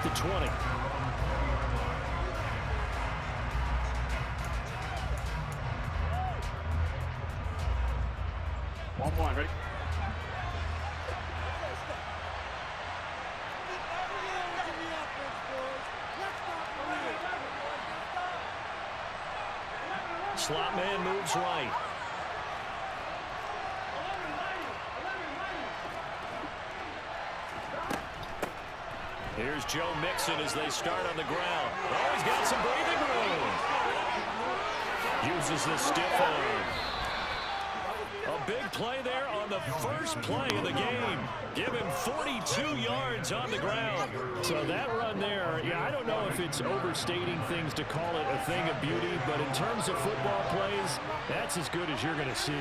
the 20. One more, ready? Slot man moves right. Here's Joe Mixon as they start on the ground. Oh, he's got some breathing room. Uses the stiff arm. A big play there on the first play of the game. Give him 42 yards on the ground. So that run there, yeah, I don't know if it's overstating things to call it a thing of beauty, but in terms of football plays, that's as good as you're going to see.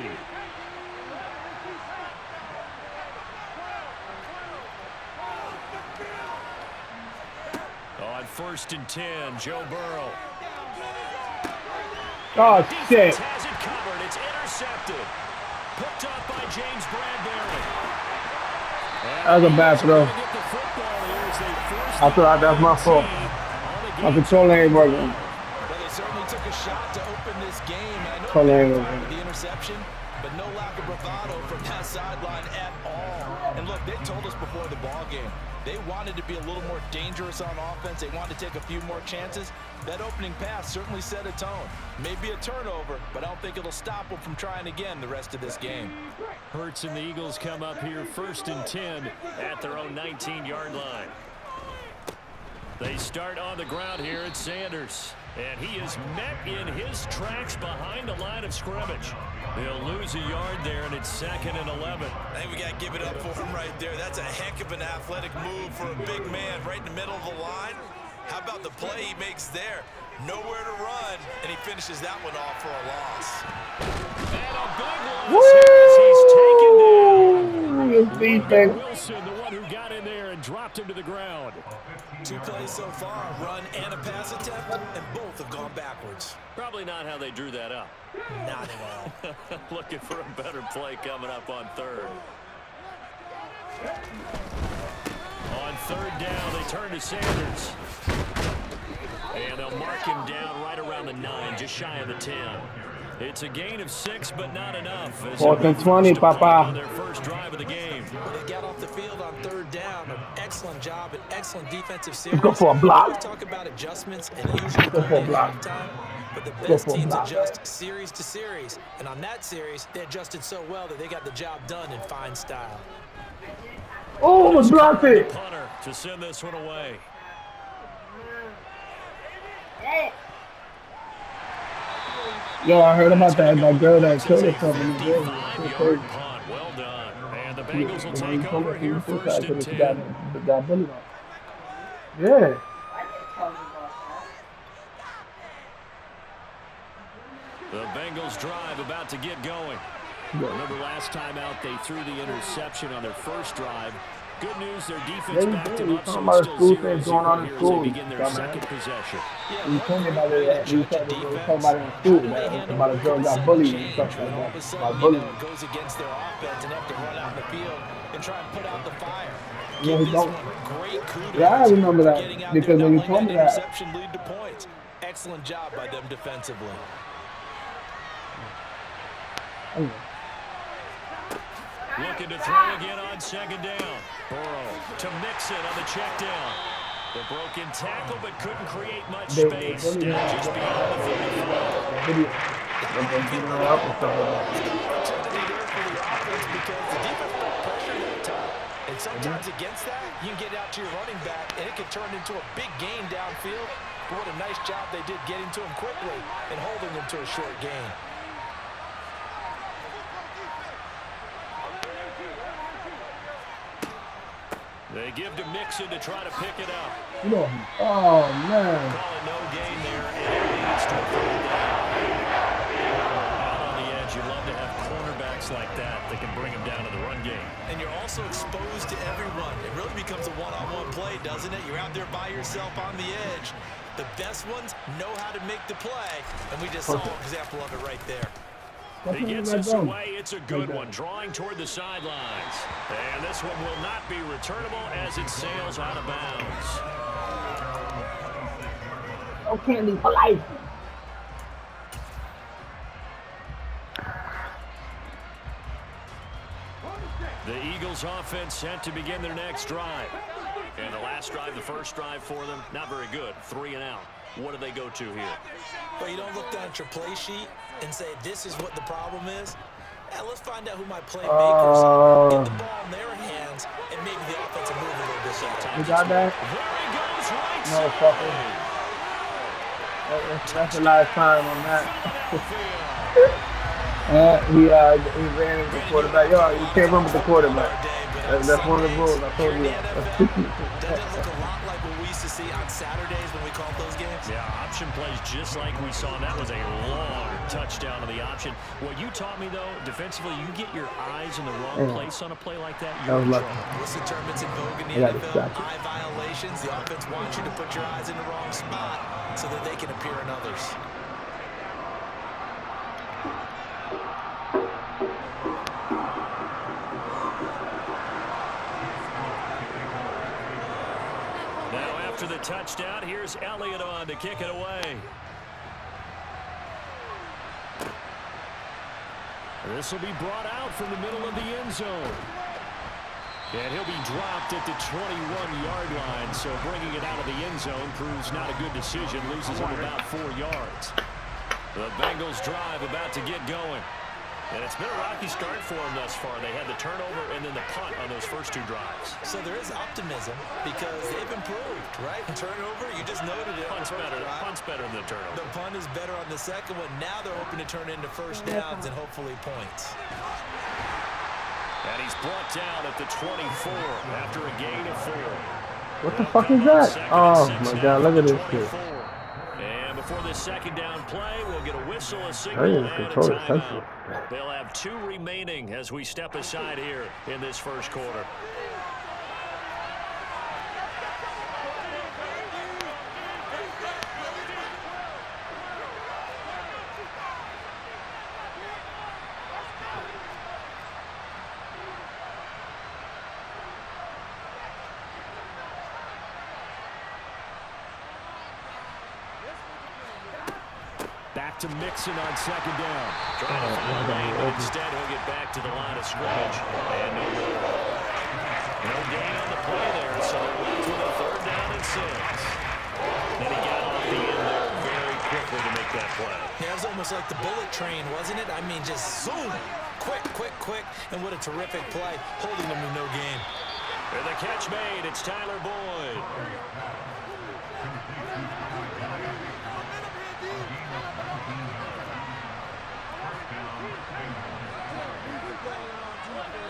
On 1st and 10, Joe Burrow. Oh, shit. Has it covered. It's intercepted. Picked up by James Bradbury. That was a bad throw. I thought that's my fault. My control ain't working. Well, they certainly took a shot to open this game. I know the interception, but no lack of bravado from that sideline at all. And look, they told us before the ball game, they wanted to be a little more dangerous on offense. They wanted to take a few more chances. That opening pass certainly set a tone. Maybe a turnover, but I don't think it'll stop them from trying again the rest of this game. Hurts and the Eagles come up here 1st and 10 at their own 19-yard line. They start on the ground here at Sanders. And he is met in his tracks behind the line of scrimmage. They'll lose a yard there, and it's 2nd and 11. I think we got to give it up for him right there. That's a heck of an athletic move for a big man right in the middle of the line. How about the play he makes there? Nowhere to run, and he finishes that one off for a loss. And a big loss as he's taken down. Wilson, the one who got in there and dropped him to the ground. 2 plays so far, a run and a pass attempt, and both have gone backwards. Probably not how they drew that up. Not at all. Looking for a better play coming up on 3rd. On 3rd down, they turn to Sanders. And they'll mark him down right around the 9, just shy of the 10. It's a gain of 6, but not enough. 4th and 20, Papa. On their first drive of the game. Well, they got off the field on 3rd down. An excellent job, an excellent defensive series. Go for a block. We talk about adjustments and usually Go for a block. time, but the best teams adjust series to series. And on that series, they adjusted so well that they got the job done in fine style. Oh, blocked it. Punter to send this one away. Yo, I heard about that girl that killed herself in the game. Well done. And the Bengals will take over here 1st and 10. Yeah. The Bengals drive about to get going. Remember last time out they threw the interception on their first drive. Good news, their defense backed them up, so it's still 0-0 here as they begin their second possession. You told me about it. You talking about it in school, about a girl got bullied and stuff like that. About bullying. Goes against their offense and have to run out in the field and try and put out the fire. Yeah, he don't. Great kudos. Yeah, I remember that because when you told me that. Interception lead to points. Excellent job by them defensively. Looking to throw again on 2nd down. Burrow to Mixon on the check down. The broken tackle, but couldn't create much space. Down just beyond the 35. And sometimes against that, you can get out to your running back, and it can turn into a big gain downfield. But what a nice job they did getting to him quickly and holding him to a short gain. They give to Mixon to try to pick it up. Oh, man. Calling no gain there, and it leads to a 3rd down. Out on the edge, you love to have cornerbacks like that can bring him down in the run game. And you're also exposed to everyone. It really becomes a one-on-one play, doesn't it? You're out there by yourself on the edge. The best ones know how to make the play, and we just saw an example of it right there. He gets us away. It's a good one, drawing toward the sidelines. And this one will not be returnable as it sails out of bounds. No candy for life. The Eagles offense set to begin their next drive. And the last drive, the first drive for them, not very good. 3 and out. What do they go to here? Well, you don't look down at your play sheet and say, this is what the problem is. Yeah, let's find out who my playmakers are. Get the ball in their hands and maybe the offensive move a little bit better. You got that? There he goes, right No, side. fucker. That's the last time on that. He ran into the quarterback. Yo, you can't run with the quarterback. That's one of the rules. I told you that. Doesn't it look a lot like what we used to see on Saturdays when we called those games? Yeah, option plays just like we saw. That was a long touchdown to the option. What you taught me, though, defensively, you get your eyes in the wrong place on a play like that, you're in trouble. What's the term that's in vogue in the NFL? Eye violations. The offense wants you to put your eyes in the wrong spot so that they can appear in others. After the touchdown, here's Elliott on to kick it away. This will be brought out from the middle of the end zone. And he'll be dropped at the 21-yard line, so bringing it out of the end zone proves not a good decision, loses him about 4 yards. The Bengals drive about to get going. And it's been a rocky start for them thus far. They had the turnover and then the punt on those first 2 drives. So there is optimism because they've improved, right? Turnover, you just noted it. Punt's better than the turnover. The punt is better on the second one. Now they're hoping to turn into first downs and hopefully points. And he's brought down at the 24 after a gain of 4. What the fuck is that? Oh my God, look at this shit. And before this second down play, we'll get a whistle, a signal, and a timeout. They'll have 2 remaining as we step aside here in this first quarter. Back to Mixon on second down. Trying to find a lane, but instead he'll get back to the line of scrimmage. And no gain on the play there, so they're left with a 3rd down and 6. And he got off the end there very quickly to make that play. Yeah, it was almost like the bullet train, wasn't it? I mean, just zoom, quick, and what a terrific play, holding them to no gain. And the catch made, it's Tyler Boyd.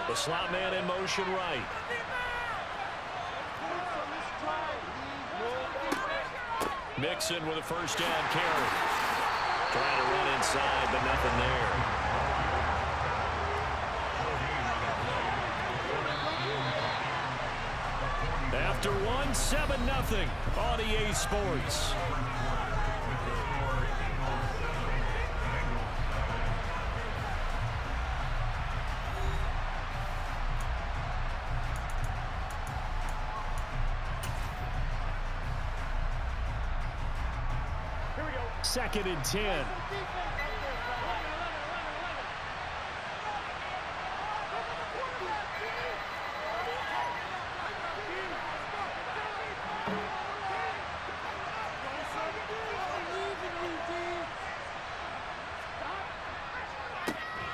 The slot man in motion right. Mixon with a first down carry. Trying to run inside, but nothing there. After 1, 7-0 on EA Sports. Second and 10.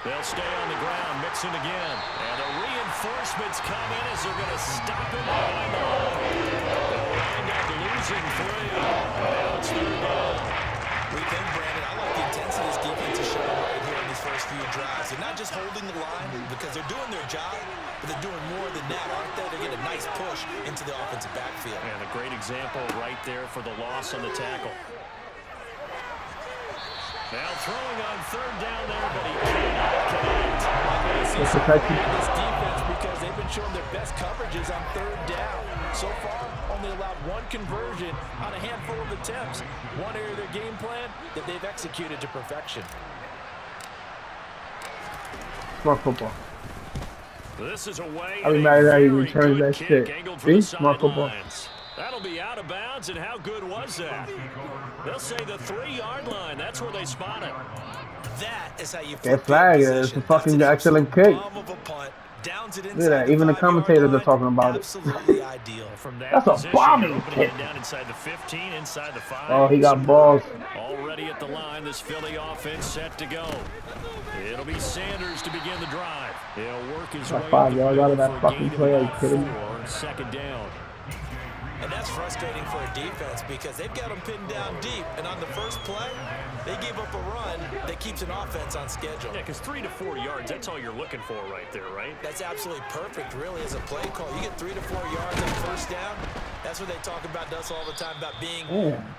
They'll stay on the ground. Mixon again. And the reinforcements come in as they're going to stop him behind the line. They'll wind up losing 3. Now it's 3rd down. We think, Brandon, I like the intensity this defense is showing right here in these first few drives. They're not just holding the line because they're doing their job, but they're doing more than that, aren't they? They're getting a nice push into the offensive backfield. And a great example right there for the loss on the tackle. Now throwing on 3rd down there, but he cannot connect. This defense, because they've been showing their best coverages on 3rd down. So far, only allowed 1 conversion on a handful of attempts. One area of their game plan that they've executed to perfection. Smart football. This is away. I'll be mad at how he returns that shit. See? Smart football. That'll be out of bounds, and how good was that? They'll say the 3-yard line. That's where they spot it. That is how you That flag is a fucking excellent kick. Look at that. Even the commentators are talking about it. Absolutely ideal. From That's a bombing kick. Down inside the 15, inside the 5. Oh, he got balls. Already at the line, this Philly offense set to go. It'll be Sanders to begin the drive. He'll work his way 5 yards out of that fucking play. Are you kidding me? 2nd down. And that's frustrating for a defense because they've got them pinned down deep. And on the first play, they gave up a run that keeps an offense on schedule. Yeah, because 3 to 4 yards, that's all you're looking for right there, right? That's absolutely perfect, really, as a play call. You get 3 to 4 yards on first down. That's what they talk about us all the time, about being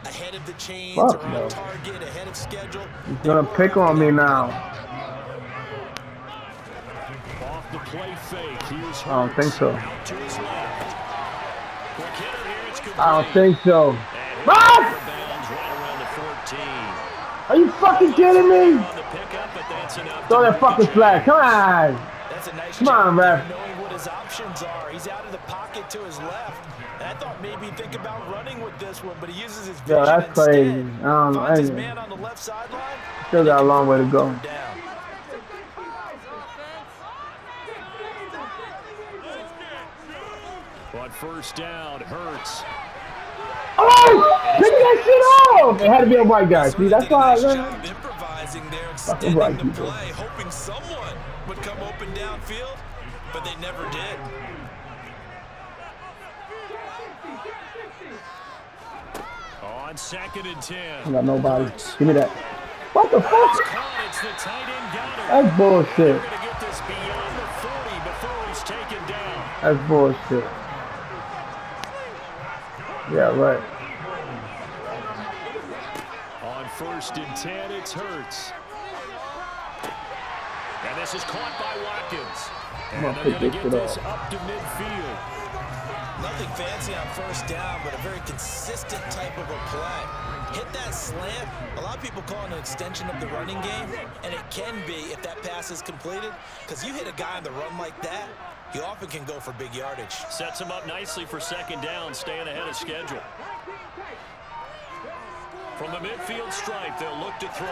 ahead of the chains or on target, ahead of schedule. He's going to pick on me now. Off the play fake. Here's I don't think so. out to his left. I don't think so. What? Are you fucking kidding me? Throw that fucking flag. Come on. That's a nice Come on, ref. knowing what his options are. He's out of the pocket to his left. And I thought maybe he'd think about running with this one, but he uses his vision. Yo, that's crazy. I don't know. Finds his man on the left sideline. Still got a long way to go. On first down, Hurts. Oh! Pick that shit off! It had to be a white guy. See, that's why I learned. Improvising there, extending the play, hoping someone would come open downfield, but they never did. On 2nd and 10. I got nobody. Give me that. What the fuck? It's the tight end Goddard. That's bullshit. They're going to get this beyond the 40 before he's taken down. That's bullshit. Yeah, right. On 1st and 10, it's Hurts. And this is caught by Watkins. And they're going to get this up to midfield. Nothing fancy on first down, but a very consistent type of a play. Hit that slant. A lot of people call it an extension of the running game, and it can be if that pass is completed, because you hit a guy on the run like that, he often can go for big yardage. Sets him up nicely for 2nd down, staying ahead of schedule. From the midfield stripe, they'll look to throw.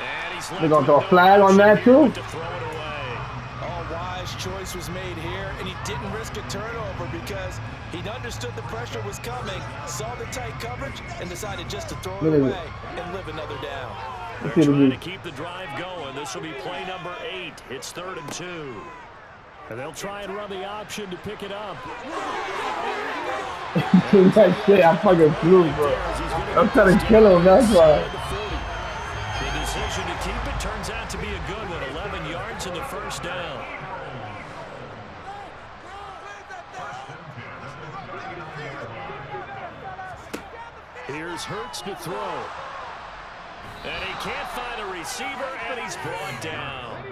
And he's They're going to throw a flag on that, too? To throw it away. Oh, wise choice was made here, and he didn't risk a turnover because he understood the pressure was coming, saw the tight coverage, and decided just to throw it away and live another down. They're trying to keep the drive going. This will be play number 8. It's 3rd and 2. And they'll try and run the option to pick it up. That shit, I fucking flew, bro. I'm trying to kill him, that's why. The decision to keep it turns out to be a good one. 11 yards in the first down. Here's Hurts to throw. And he can't find a receiver, and he's brought down.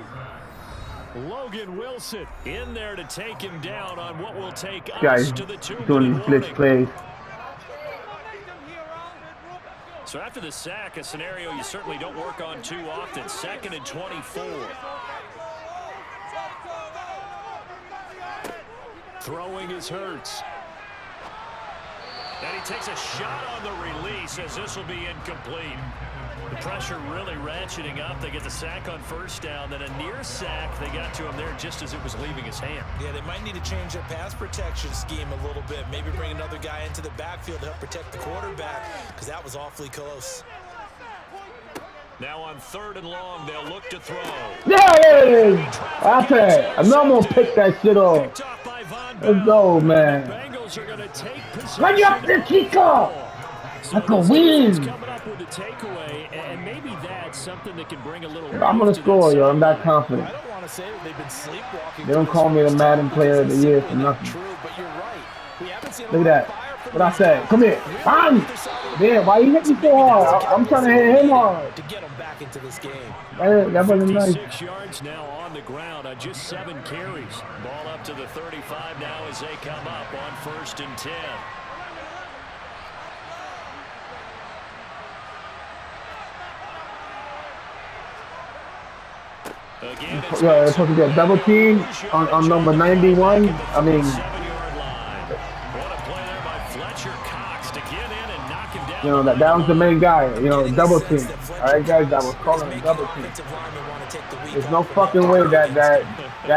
Logan Wilson in there to take him down on what will take us to the 2-minute blitz plays. So after the sack, a scenario you certainly don't work on too often. 2nd and 24. Throwing is Hurts. And he takes a shot on the release as this will be incomplete. The pressure really ratcheting up. They get the sack on first down, then a near sack. They got to him there just as it was leaving his hand. Yeah, they might need to change their pass protection scheme a little bit. Maybe bring another guy into the backfield to help protect the quarterback, because that was awfully close. Now on 3rd and long, they'll look to throw. Yeah, it is. Okay, I'm not going to pick that shit off. Let's go, man. Bengals are going to take possession. Run you up the kicker. That's a win. Coming up with a takeaway, and maybe that's something that can bring a little. I'm going to score, yo. I'm that confident. I don't want to say that they've been sleepwalking. They don't call me the Madden player of the year for nothing. True, but you're right. We haven't seen Look at that. What I say? Come here. Bang! Damn, why you hit me so hard? I'm trying to hit him hard. To get him back into this game. That wasn't nice. 6 yards now on the ground on just 7 carries. Ball up to the 35 now as they come up on 1st and 10. They're supposed to get double team on number 91. I mean, Fletcher Cox to get in and knock him down. You know, that was the main guy. You know, double team. All right, guys, that was calling him double team. There's no fucking way that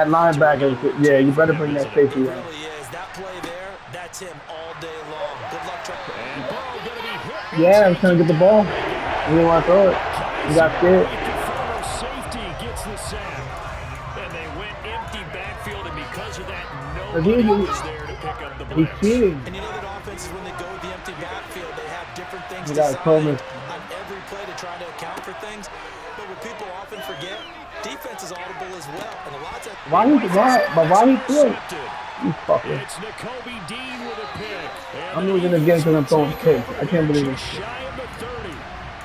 linebacker. Yeah, you better bring that safety out. That play there, that's him all day long. Good luck trying. Yeah, I'm trying to get the ball. He didn't want to throw it. He got scared. Safety gets the sack. And they went empty backfield, and because of that, But nobody was there to pick up the he's blitz. cheating. And you know that offenses, when they go with the empty backfield, they have different things You gotta tell me. on every play to try to account for things. But what people often forget, defense is audible as well. And a lot of Why he threw it? You fucker. It's Nakobe Dean with a pick. I'm losing again because I'm throwing picks. I can't believe it. Shy of the 30.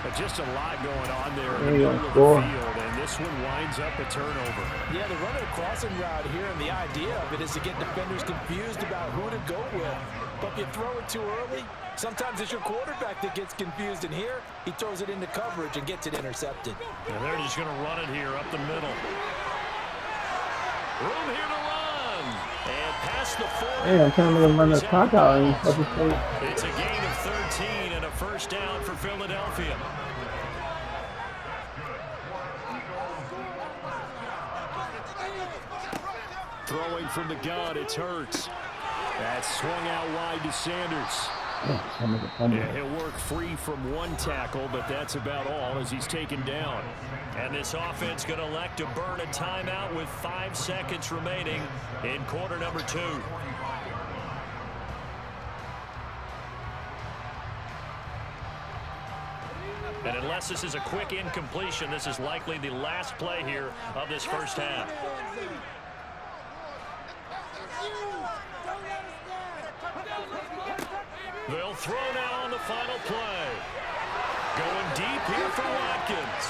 But just a lot going on there in the There you middle go, of score. the field, and this one winds up a turnover. Yeah, they're running a crossing route here, and the idea of it is to get defenders confused about who to go with. But if you throw it too early, sometimes it's your quarterback that gets confused, and here he throws it into coverage and gets it intercepted. And they're just going to run it here up the middle. Room here to run. And past the 40. Hey, I'm trying to run the clock out and fucking play. It's a gain of 13 and a first down for Philadelphia. Throwing from the gun, it's Hurts. That's swung out wide to Sanders. Yeah, he'll work free from one tackle, but that's about all as he's taken down. And this offense going to elect to burn a timeout with 5 seconds remaining in quarter number 2. And unless this is a quick incompletion, this is likely the last play here of this first half. They'll throw now on the final play. Going deep here for Watkins.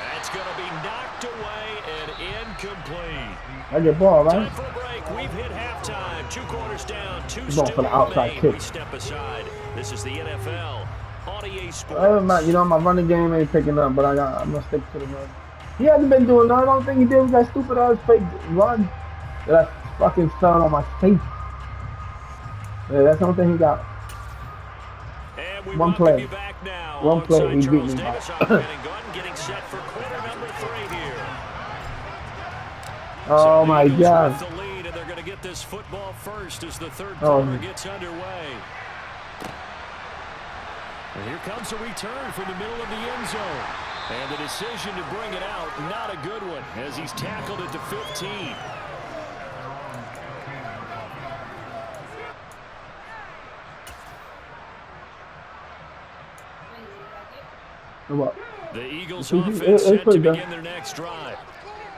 That's going to be knocked away and incomplete. I get ball, right? Time for a break. We've hit halftime. 2 quarters down. 2 Going still for the outside remain. kick. We step aside. This is the NFL on EA Sports. You know, my running game ain't picking up, but I'm going to stick to the run. He hasn't been doing that. I don't think he did with that stupid ass fake run that I fucking fell on my face. Yeah, that's the only thing he got. And we One welcome play. you back now. One play, alongside he beat Charles me by. Davis on winning gun, getting set for quarter number 3 here. Oh So the my Eagles God. with the lead, and they're going to get this football first as the third Oh. quarter gets underway. And here comes a return from the middle of the end zone. And the decision to bring it out, not a good one, as he's tackled at the 15. What? The Eagles It's offense set to pretty good. begin their next drive.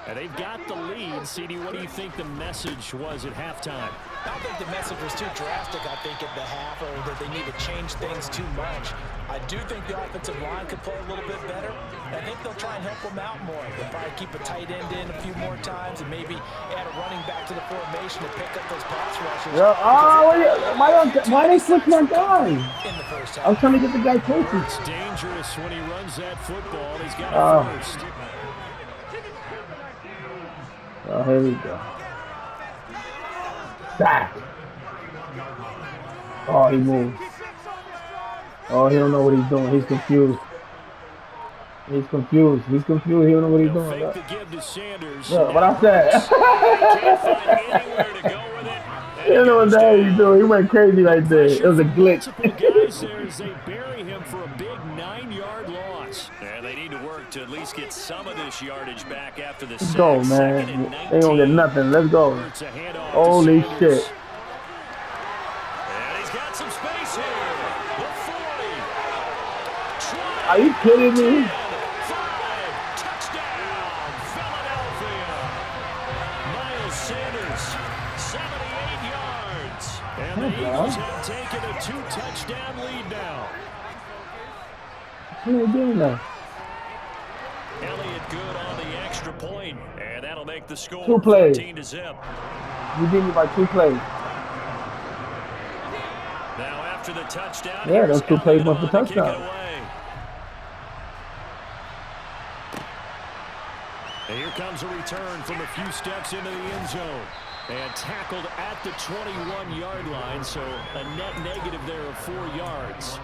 And they've got the lead. CD, what do you think the message was at halftime? I don't think the message was too drastic, I think, at the half, or that they need to change things too much. I do think the offensive line could play a little bit better. I think they'll try and help them out more. They'll probably keep a tight end in a few more times and maybe add a running back to the formation to pick up those pass rushers. Yeah, why they switch my guy? In the first half. I was trying to get the guy closer. It's dangerous when he runs that football. He's got Oh. it first. Oh, here we go. Sack. Oh, he moved. Oh, he don't know what he's doing. He's confused. He's confused. He don't know what he's They'll doing. fake the give to Sanders. Look, what I said. Can't find anywhere to go with it. And You it know what goes the hell he's down. doing. He went crazy right there. It was a glitch. Multiple guys there as they bury him for a big 9-yard loss. And they need to work to at least get some of this yardage back after the Let's sack. go, Second and man. They don't get 19. nothing. Let's go. It's a handoff to Holy Sanders. shit. And he's got some space here. The 40. Are you kidding me? 5. Touchdown, Philadelphia. Miles Sanders, 78 yards. And the Good Eagles job. have taken a 2-touchdown lead now. What are you doing now? Elliott good on the extra point, and that'll make the score 2 plays. 14-0. You beat me by 2 plays. Now after the touchdown, Yeah, here's those 2 plays Elliott went for on to kick it touchdown. away. And here comes a return from a few steps into the end zone. And tackled at the 21-yard line, so a net negative there of 4 yards.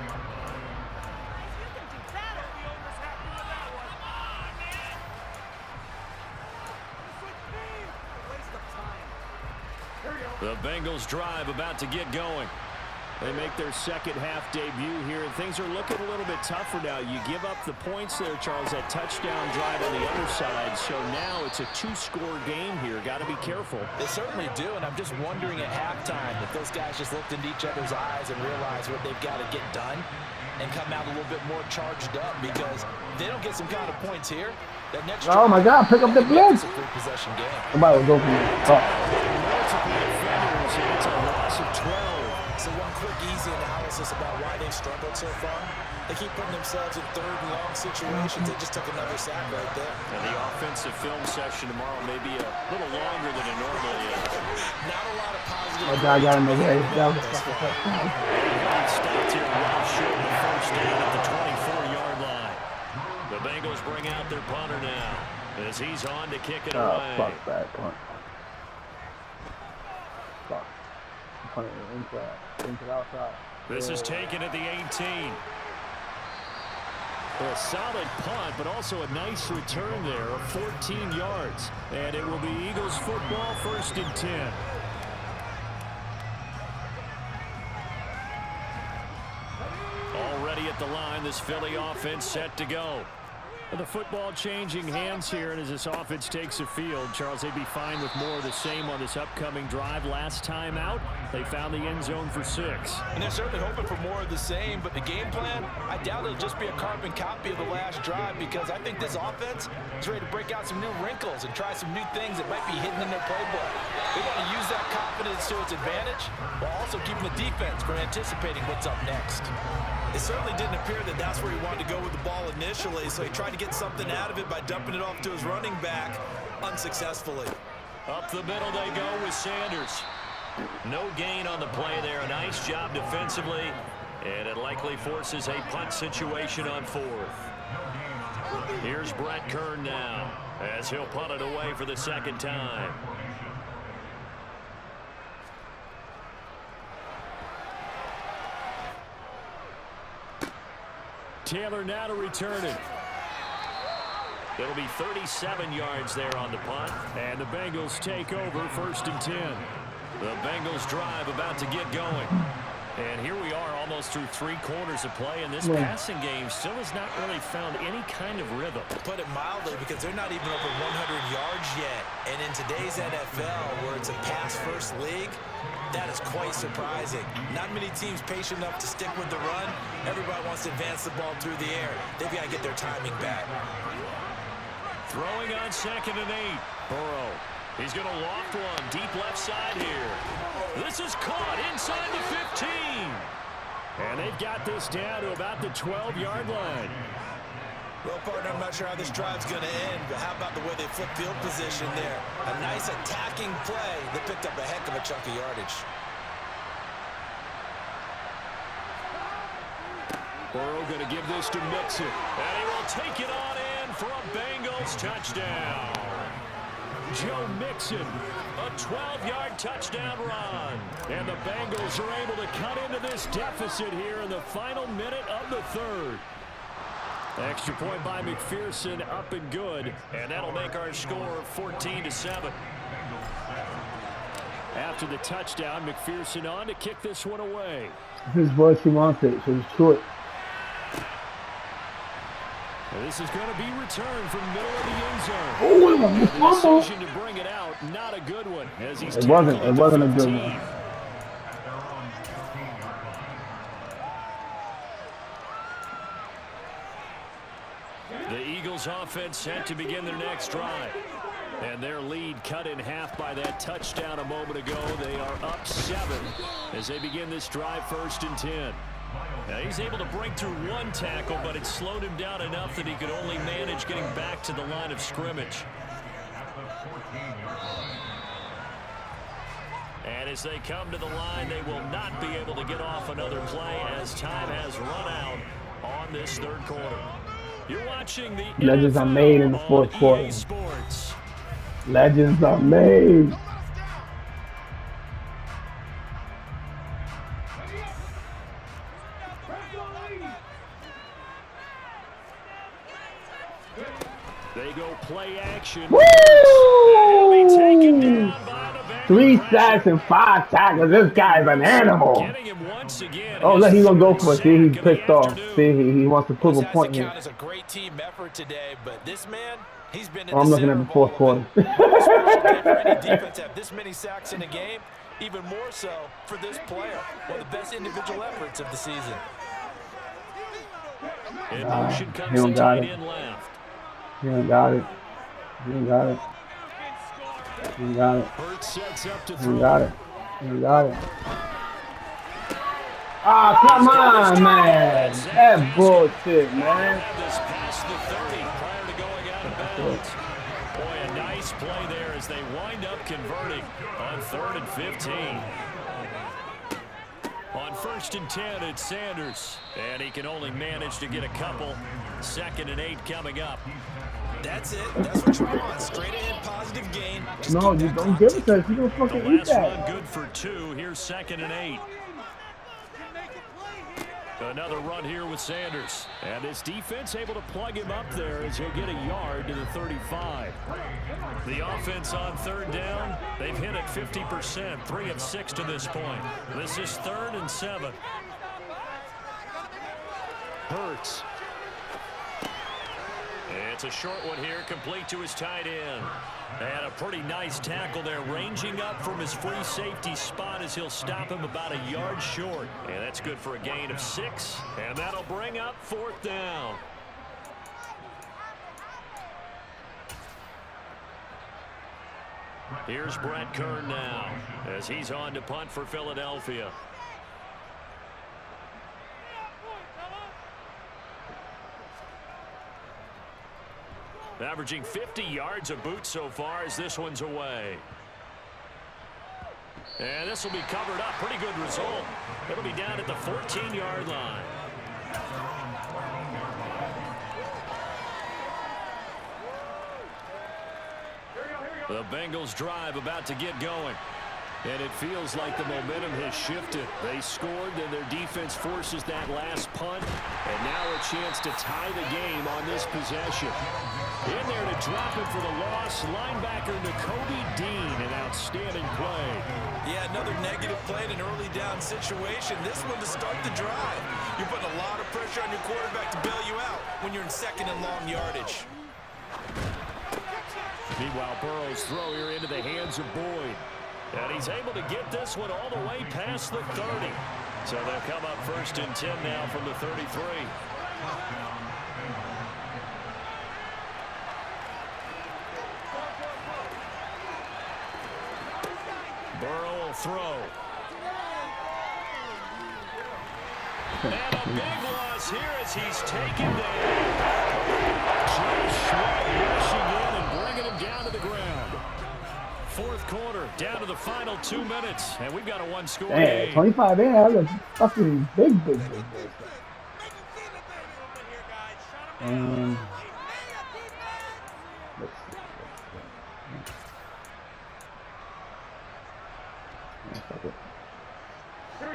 The Bengals drive about to get going. They make their second half debut here, and things are looking a little bit tougher now. You give up the points there, Charles, that touchdown drive on the other side. So now it's a 2-score game here. Got to be careful. They certainly do, and I'm just wondering at halftime if those guys just looked into each other's eyes and realized what they've got to get done and come out a little bit more charged up, because if they don't get some kind of points here, that next oh my God, pick up the blitz. It's a three-possession game. Somebody will go for you. It's a loss of 12. So one quick, easy analysis about why they've struggled so far. They keep putting themselves in third and long situations. They just took another sack right there. And the offensive film session tomorrow may be a little longer than it normally is. Not a lot of positive. My guy got in the way. That was a fucking touchdown. He stopped here well short of the first down at the 24-yard line. The Bengals bring out their punter now as he's on to kick it away. Fuck that punt. Fuck. Punt it inside. Into the outside. This is taken at the 18. A solid punt, but also a nice return there of 14 yards. And it will be Eagles football, 1st and 10. Already at the line, this Philly offense set to go. The football changing hands here, and as this offense takes the field, Charles, they'd be fine with more of the same on this upcoming drive. Last time out, they found the end zone for 6. And they're certainly hoping for more of the same, but the game plan, I doubt it'll just be a carbon copy of the last drive, because I think this offense is ready to break out some new wrinkles and try some new things that might be hidden in their playbook. They want to use that confidence to its advantage while also keeping the defense from anticipating what's up next. It certainly didn't appear that that's where he wanted to go with the ball initially, so he tried to get something out of it by dumping it off to his running back unsuccessfully. Up the middle they go with Sanders. No gain on the play there. A nice job defensively, and it likely forces a punt situation on 4th. Here's Brett Kern now as he'll punt it away for the second time. Taylor now to return it. It'll be 37 yards there on the punt, and the Bengals take over, 1st and 10. The Bengals drive about to get going. And here we are almost through 3 quarters of play, and this passing game still has not really found any kind of rhythm. Put it mildly, because they're not even over 100 yards yet. And in today's NFL, where it's a pass-first league, that is quite surprising. Not many teams patient enough to stick with the run. Everybody wants to advance the ball through the air. They've got to get their timing back. Throwing on 2nd and 8. Burrow. He's going to loft one deep left side here. This is caught inside the 15. And they've got this down to about the 12-yard line. Well, partner, I'm not sure how this drive's going to end, but how about the way they flip field position there? A nice attacking play that picked up a heck of a chunk of yardage. Burrow going to give this to Mixon. And he will take it on in for a Bengals touchdown. Joe Mixon, a 12-yard touchdown run. And the Bengals are able to cut into this deficit here in the final minute of the 3rd. Extra point by McPherson, up and good. And that'll make our score 14-7. After the touchdown, McPherson on to kick this one away. His voice, he wants it, so he's short. This is going to be returned from middle of the end zone. Oh, the decision to bring it out, not a good one. As he's it wasn't a good one. The Eagles offense set to begin their next drive. And their lead cut in half by that touchdown a moment ago. They are up 7 as they begin this drive, 1st and 10. Now he's able to break through 1 tackle, but it slowed him down enough that he could only manage getting back to the line of scrimmage. And as they come to the line, they will not be able to get off another play as time has run out on this 3rd quarter. You're watching the Legends are made in the 4th quarter. Sports. Legends are made. They go play action. Woo! He'll be taken down by the Bengals. 3 sacks and 5 tackles. This guy's an animal. Getting him once again. Oh, look, he's gonna go for it. See, he's Sack of the pissed off. afternoon. See, he wants to prove a This has to point here. count as a great team effort today, but this man, he's been in Oh, I'm the looking center at the of all fourth of quarter. it. It's rare for any defense to have this many sacks in a game, even more so for this player. One of the best individual efforts of the season. In motion he comes don't the got tight it. end left. He ain't got it. He ain't got it. He ain't got it. Hurts sets up to He throw. ain't got it. He ain't got it. Ah, come on, man. That bullshit, man. Have this past the 30 prior to going out of bounds. Boy, a nice play there as they wind up converting on 3rd and 15. On 1st and 10, it's Sanders. And he can only manage to get a couple. 2nd and 8 coming up. That's it. That's what you want. Straight ahead positive gain. Just No, keep you that don't clock give it ticking. to us. You gonna The fucking eat last run that. good for 2. Here's 2nd and 8. Another run here with Sanders. And this defense able to plug him up there as he'll get a yard to the 35. The offense on 3rd down, they've hit it 50%, 3 of 6 to this point. This is 3rd and 7. Hurts. It's a short one here, complete to his tight end. And a pretty nice tackle there, ranging up from his free safety spot as he'll stop him about a yard short. And that's good for a gain of 6. And that'll bring up 4th down. Here's Brett Kern now as he's on to punt for Philadelphia. Averaging 50 yards a boot so far as this one's away. And this will be covered up. Pretty good result. It'll be down at the 14-yard line. The Bengals drive about to get going. And it feels like the momentum has shifted. They scored, then their defense forces that last punt. And now a chance to tie the game on this possession. In there to drop him for the loss, linebacker Nakobe Dean, an outstanding play. Yeah, another negative play in an early down situation. This one to start the drive. You're putting a lot of pressure on your quarterback to bail you out when you're in 2nd and long yardage. Meanwhile, Burrow's throw here into the hands of Boyd. And he's able to get this one all the way past the 30. So they'll come up 1st and 10 now from the 33. Burrow will throw. And a big loss here as he's taken down. Josh Sweat rushing in and bringing him down to the ground. 4th quarter, down to the final 2 minutes, and we've got a 1-score Damn, game. 25 in. That was a fucking big. Let's see.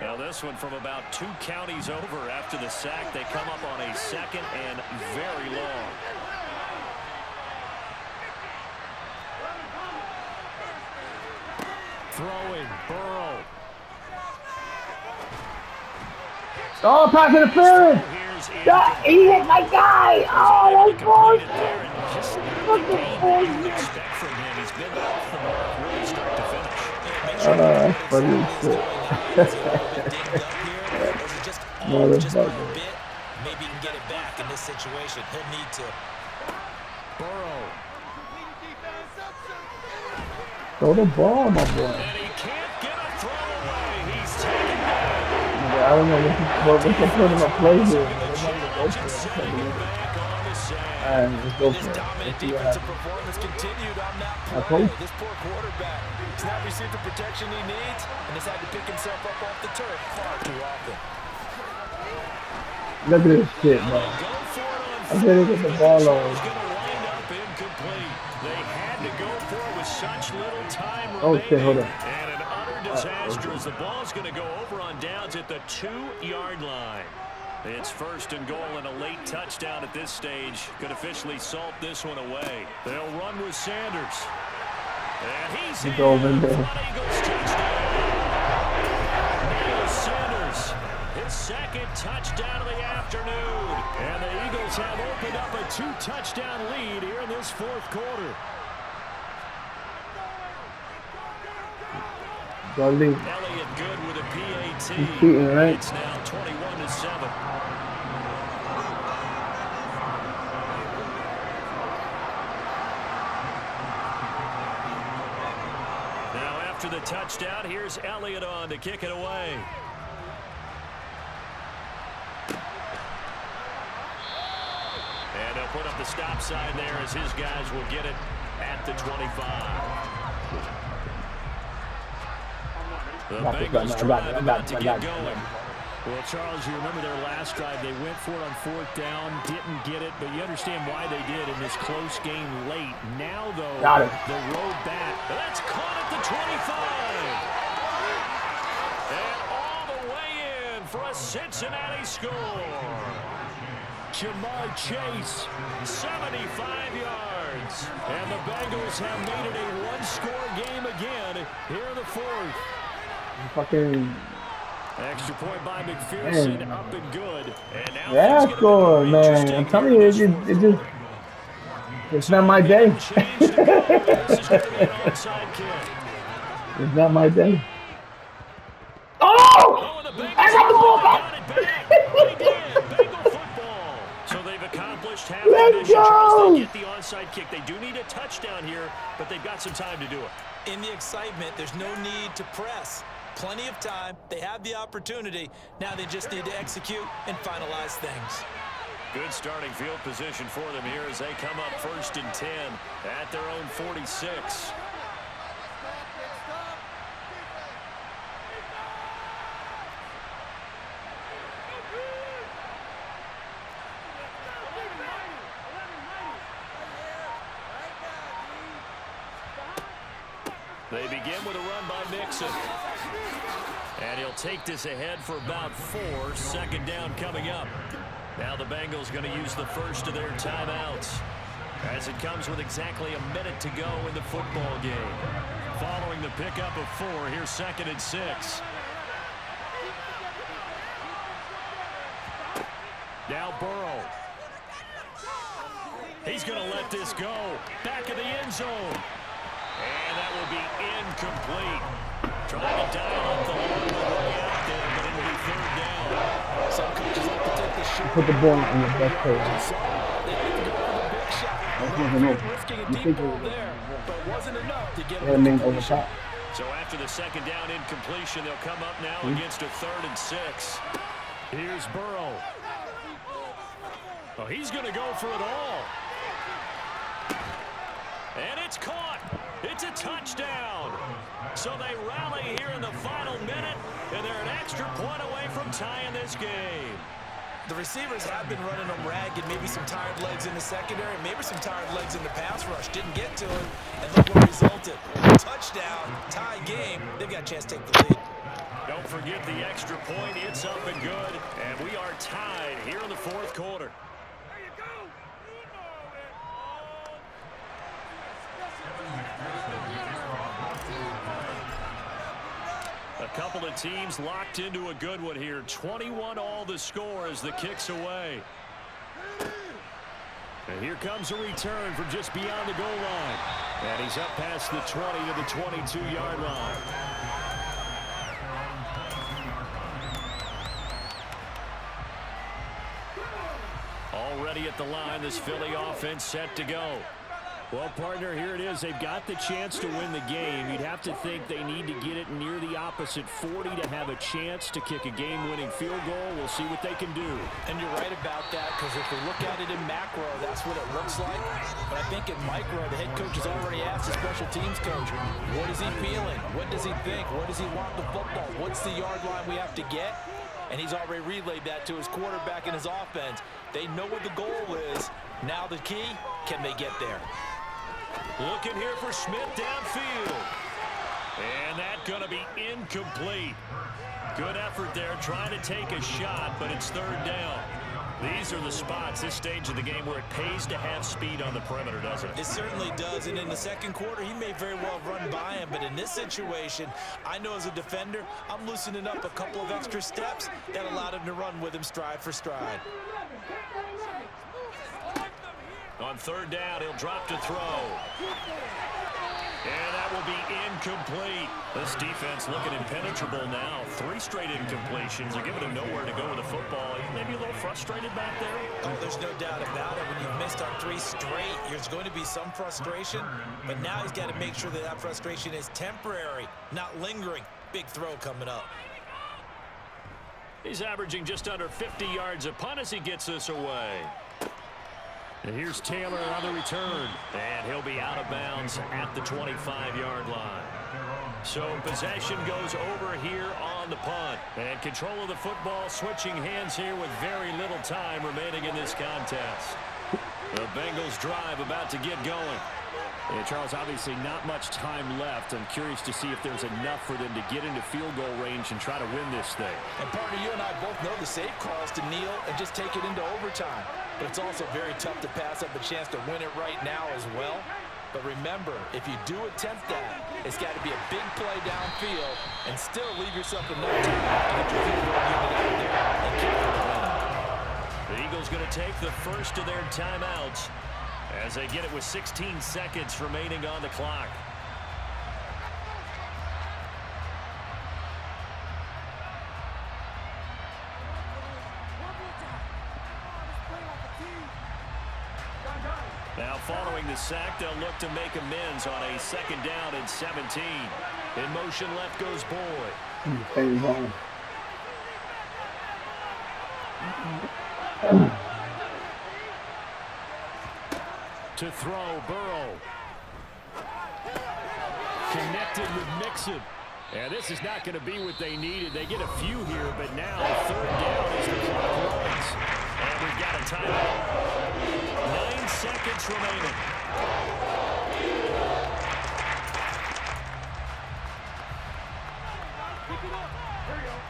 Now this one from about 2 counties over after the sack. They come up on a 2nd and very long. Throwing, Burrow. Oh, pass interference! He hit my guy! Oh, that's bullshit! Expect from him. He's been off the mark really start to finish. That's funny as shit. Motherfucker. Maybe he can get it back in this situation. He'll need to. Burrow. Throw the ball, my boy. And he can't get a throw away. He's taken down. I don't know what the point of my play here. Alright, let's go for This it. dominant Let's see what defensive happens. performance continued on that I play. hope. This poor quarterback has not received the protection he needs and has had to pick himself up off the turf far too often. Look at this shit, man. Go for it on I said get the ball on. It's going to wind up incomplete. They had to go for it with such little time remaining. Oh shit, hold on. And an utter disastrous as the ball's going to go over on downs at the 2-yard line. It's 1st and goal, and a late touchdown at this stage could officially salt this one away. They'll run with Sanders. And he's in for an Eagles touchdown. Miles Sanders, his 2nd touchdown of the afternoon. And the Eagles have opened up a 2-touchdown lead here in this 4th quarter. Elliott good with a PAT. It's now 21-7. Now after the touchdown, here's Elliott on to kick it away. And they'll put up the stop sign there as his guys will get it at the 25. The Bengals trying about to get going. Well, Charles, you remember their last drive. They went for it on 4th down, didn't get it, but you understand why they did in this close game late. Now, though, the road back. That's caught at the 25. And all the way in for a Cincinnati score. Jamar Chase, 75 yards. And the Bengals have made it a 1-score game again here in the 4th. Fucking extra point by McPherson, up and good. And now score, man. I'm telling you, it's not my day. It's not my day. Oh! I got the ball back. So they've accomplished half the mission. Charles, they get the onside kick. They do need a touchdown here, but they've got some time to do it. In the excitement, there's no need to press. Plenty of time. They have the opportunity. Now they just need to execute and finalize things. Good starting field position for them here as they come up 1st and 10 at their own 46. They begin with a run by Mixon. And he'll take this ahead for about 4. 2nd down coming up. Now the Bengals going to use the first of their timeouts as it comes with exactly a minute to go in the football game. Following the pickup of 4, here's 2nd and 6. Now Burrow. He's going to let this go. Back of the end zone. And that will be incomplete. Trying to dial up the long way out there, but it'll be 3rd down. Some coaches like to take the shot. Put the ball in the best place. They like to go for the big shot. Risking a deep ball there, but it wasn't enough to get them over top. So after the 2nd down incompletion, they'll come up now against a 3rd and 6. Here's Burrow. Oh, he's going to go for it all. And it's caught. It's a touchdown. So they rally here in the final minute, and they're an extra point away from tying this game. The receivers have been running them ragged, maybe some tired legs in the secondary, maybe some tired legs in the pass rush. Didn't get to him, and look what resulted. Touchdown, tie game. They've got a chance to take the lead. Don't forget the extra point. It's up and good, and we are tied here in the 4th quarter. A couple of teams locked into a good one here. 21 all the score as the kick's away. And here comes a return from just beyond the goal line. And he's up past the 20 to the 22-yard line. Already at the line, this Philly offense set to go. Well, partner, here it is. They've got the chance to win the game. You'd have to think they need to get it near the opposite 40 to have a chance to kick a game-winning field goal. We'll see what they can do. And you're right about that, because if we look at it in macro, that's what it looks like. But I think in micro, the head coach has already asked the special teams coach, what is he feeling? What does he think? What does he want the football? What's the yard line we have to get? And he's already relayed that to his quarterback and his offense. They know what the goal is. Now the key, can they get there? Looking here for Smith downfield. And that going to be incomplete. Good effort there, trying to take a shot, but it's third down. These are the spots, this stage of the game, where it pays to have speed on the perimeter, doesn't it? It certainly does, and in the second quarter, he may very well run by him, but in this situation, I know as a defender, I'm loosening up a couple of extra steps that allowed him to run with him stride for stride. On third down, he'll drop to throw. And that will be incomplete. This defense looking impenetrable now. 3 straight incompletions. They're giving him nowhere to go with the football. Maybe a little frustrated back there. Oh, there's no doubt about it. When you've missed on 3 straight, there's going to be some frustration. But now he's got to make sure that that frustration is temporary, not lingering. Big throw coming up. He's averaging just under 50 yards a punt as he gets this away. And here's Taylor on the return. And he'll be out of bounds at the 25-yard line. So possession goes over here on the punt. And control of the football switching hands here with very little time remaining in this contest. The Bengals drive about to get going. Yeah, Charles, obviously not much time left. I'm curious to see if there's enough for them to get into field goal range and try to win this thing. And partner, you and I both know the safe call is to kneel and just take it into overtime. But it's also very tough to pass up a chance to win it right now as well. But remember, if you do attempt that, it's got to be a big play downfield and still leave yourself enough time to get your field goal unit out there and kick for the win. The Eagles going to take the first of their timeouts as they get it with 16 seconds remaining on the clock. Now following the sack, they'll look to make amends on a 2nd down and 17. In motion left goes Boyd. To throw, Burrow. Connected with Mixon. And this is not going to be what they needed. They get a few here, but now 3rd down as the clock runs. And we've got a timeout. 9 seconds remaining.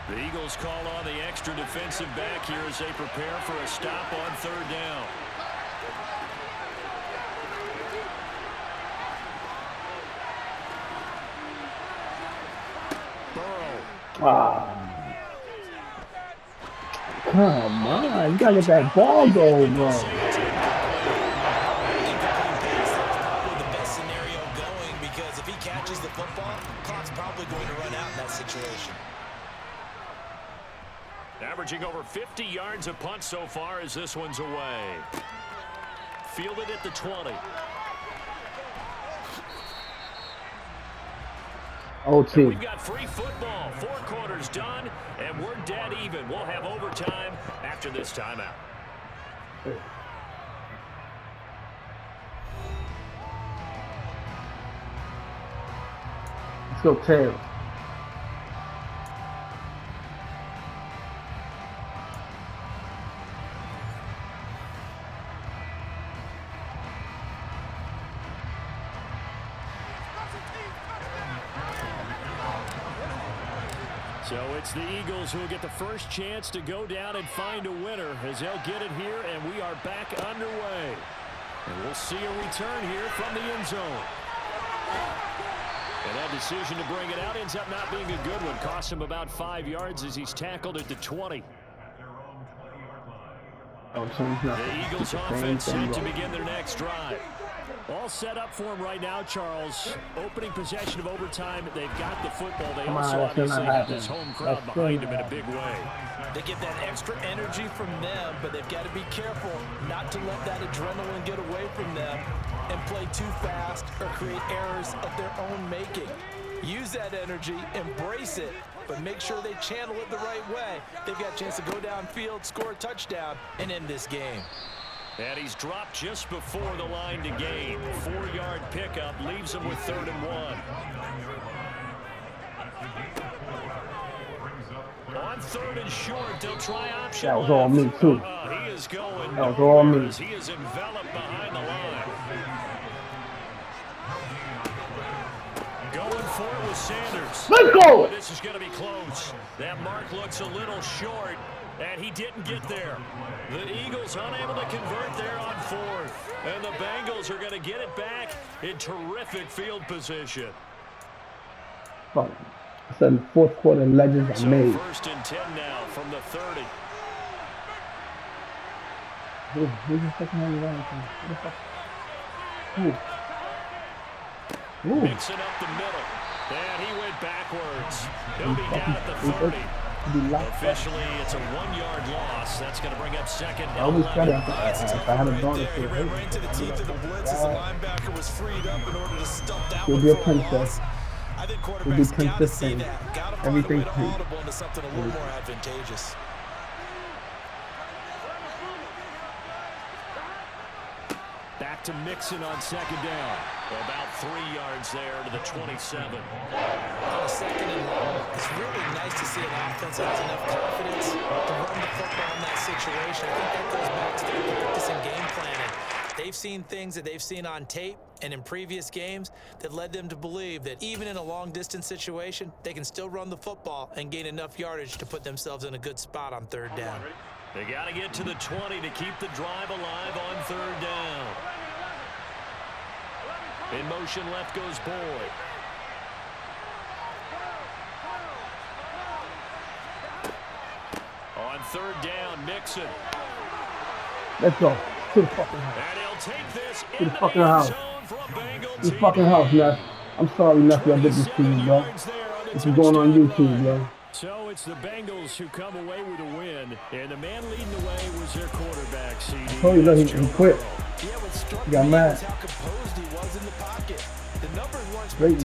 The Eagles call on the extra defensive back here as they prepare for a stop on 3rd down. Come on, you gotta get that ball going, bro. The best scenario going because if he catches the football, clock's probably going to run out in that situation. Averaging over 50 yards a punt so far as this one's away. Fielded at the 20. We've got free football. 4 quarters done, and we're dead even. We'll have overtime after this timeout. Let's go, Taylor. So it's the Eagles who will get the first chance to go down and find a winner as they'll get it here, and we are back underway. And we'll see a return here from the end zone. And that decision to bring it out ends up not being a good one. Cost him about 5 yards as he's tackled at the 20. The Eagles offense set to begin their next drive. All set up for him right now, Charles. Opening possession of overtime. They've got the football. They also obviously have this home crowd behind them in a big way. They get that extra energy from them, but they've got to be careful not to let that adrenaline get away from them and play too fast or create errors of their own making. Use that energy, embrace it, but make sure they channel it the right way. They've got a chance to go downfield, score a touchdown, and end this game. And he's dropped just before the line to gain. 4-yard pickup leaves him with 3rd and 1. On 3rd and short, they'll try option. That was all me, too. He is going. That was all me. He is enveloped behind the line. Going for it with Sanders. Let's go! This is going to be close. That mark looks a little short, and he didn't get there. The Eagles unable to convert there on fourth. And the Bengals are going to get it back in terrific field position. Fuck. I said the fourth quarter legends are made. First and 10 now from the 30. Who's the second one around? Who the fuck? Who? Mixing up the middle. And he went backwards. He'll be down at the 30. Officially, it's a 1-yard loss. That's going to bring up second. I always try to. If I haven't done it, He ran right into the teeth of the blitz as the linebacker was freed up in order to stop that He'll one be a for a loss. princess. I think He'll be quarterbacks got to see consistent. that. Got to find a Everything way to clean. audible into something a little more advantageous. Back to Mixon on second down. About 3 yards there to the 27. On a second and long, it's really nice to see an offense that has enough confidence to run the football in that situation. I think that goes back to their practice and game planning. They've seen things that they've seen on tape and in previous games that led them to believe that even in a long-distance situation, they can still run the football and gain enough yardage to put themselves in a good spot on third down. They got to get to the 20 to keep the drive alive on third down. In motion, left goes Boyd. On third down, Mixon. Let's go. To the fucking house. And he'll take this To the into fucking the end house. zone for a Bengal To the TD. fucking house, Neff. I'm sorry, Nephew. I did this to you, bro. This is going on YouTube, bro. So it's the Bengals who come away with a win, and the man leading the way was their quarterback, CD. I told you, look, he quit. Yeah, what struck He got me mad. was how composed he was in the pocket. The numbers weren't Great.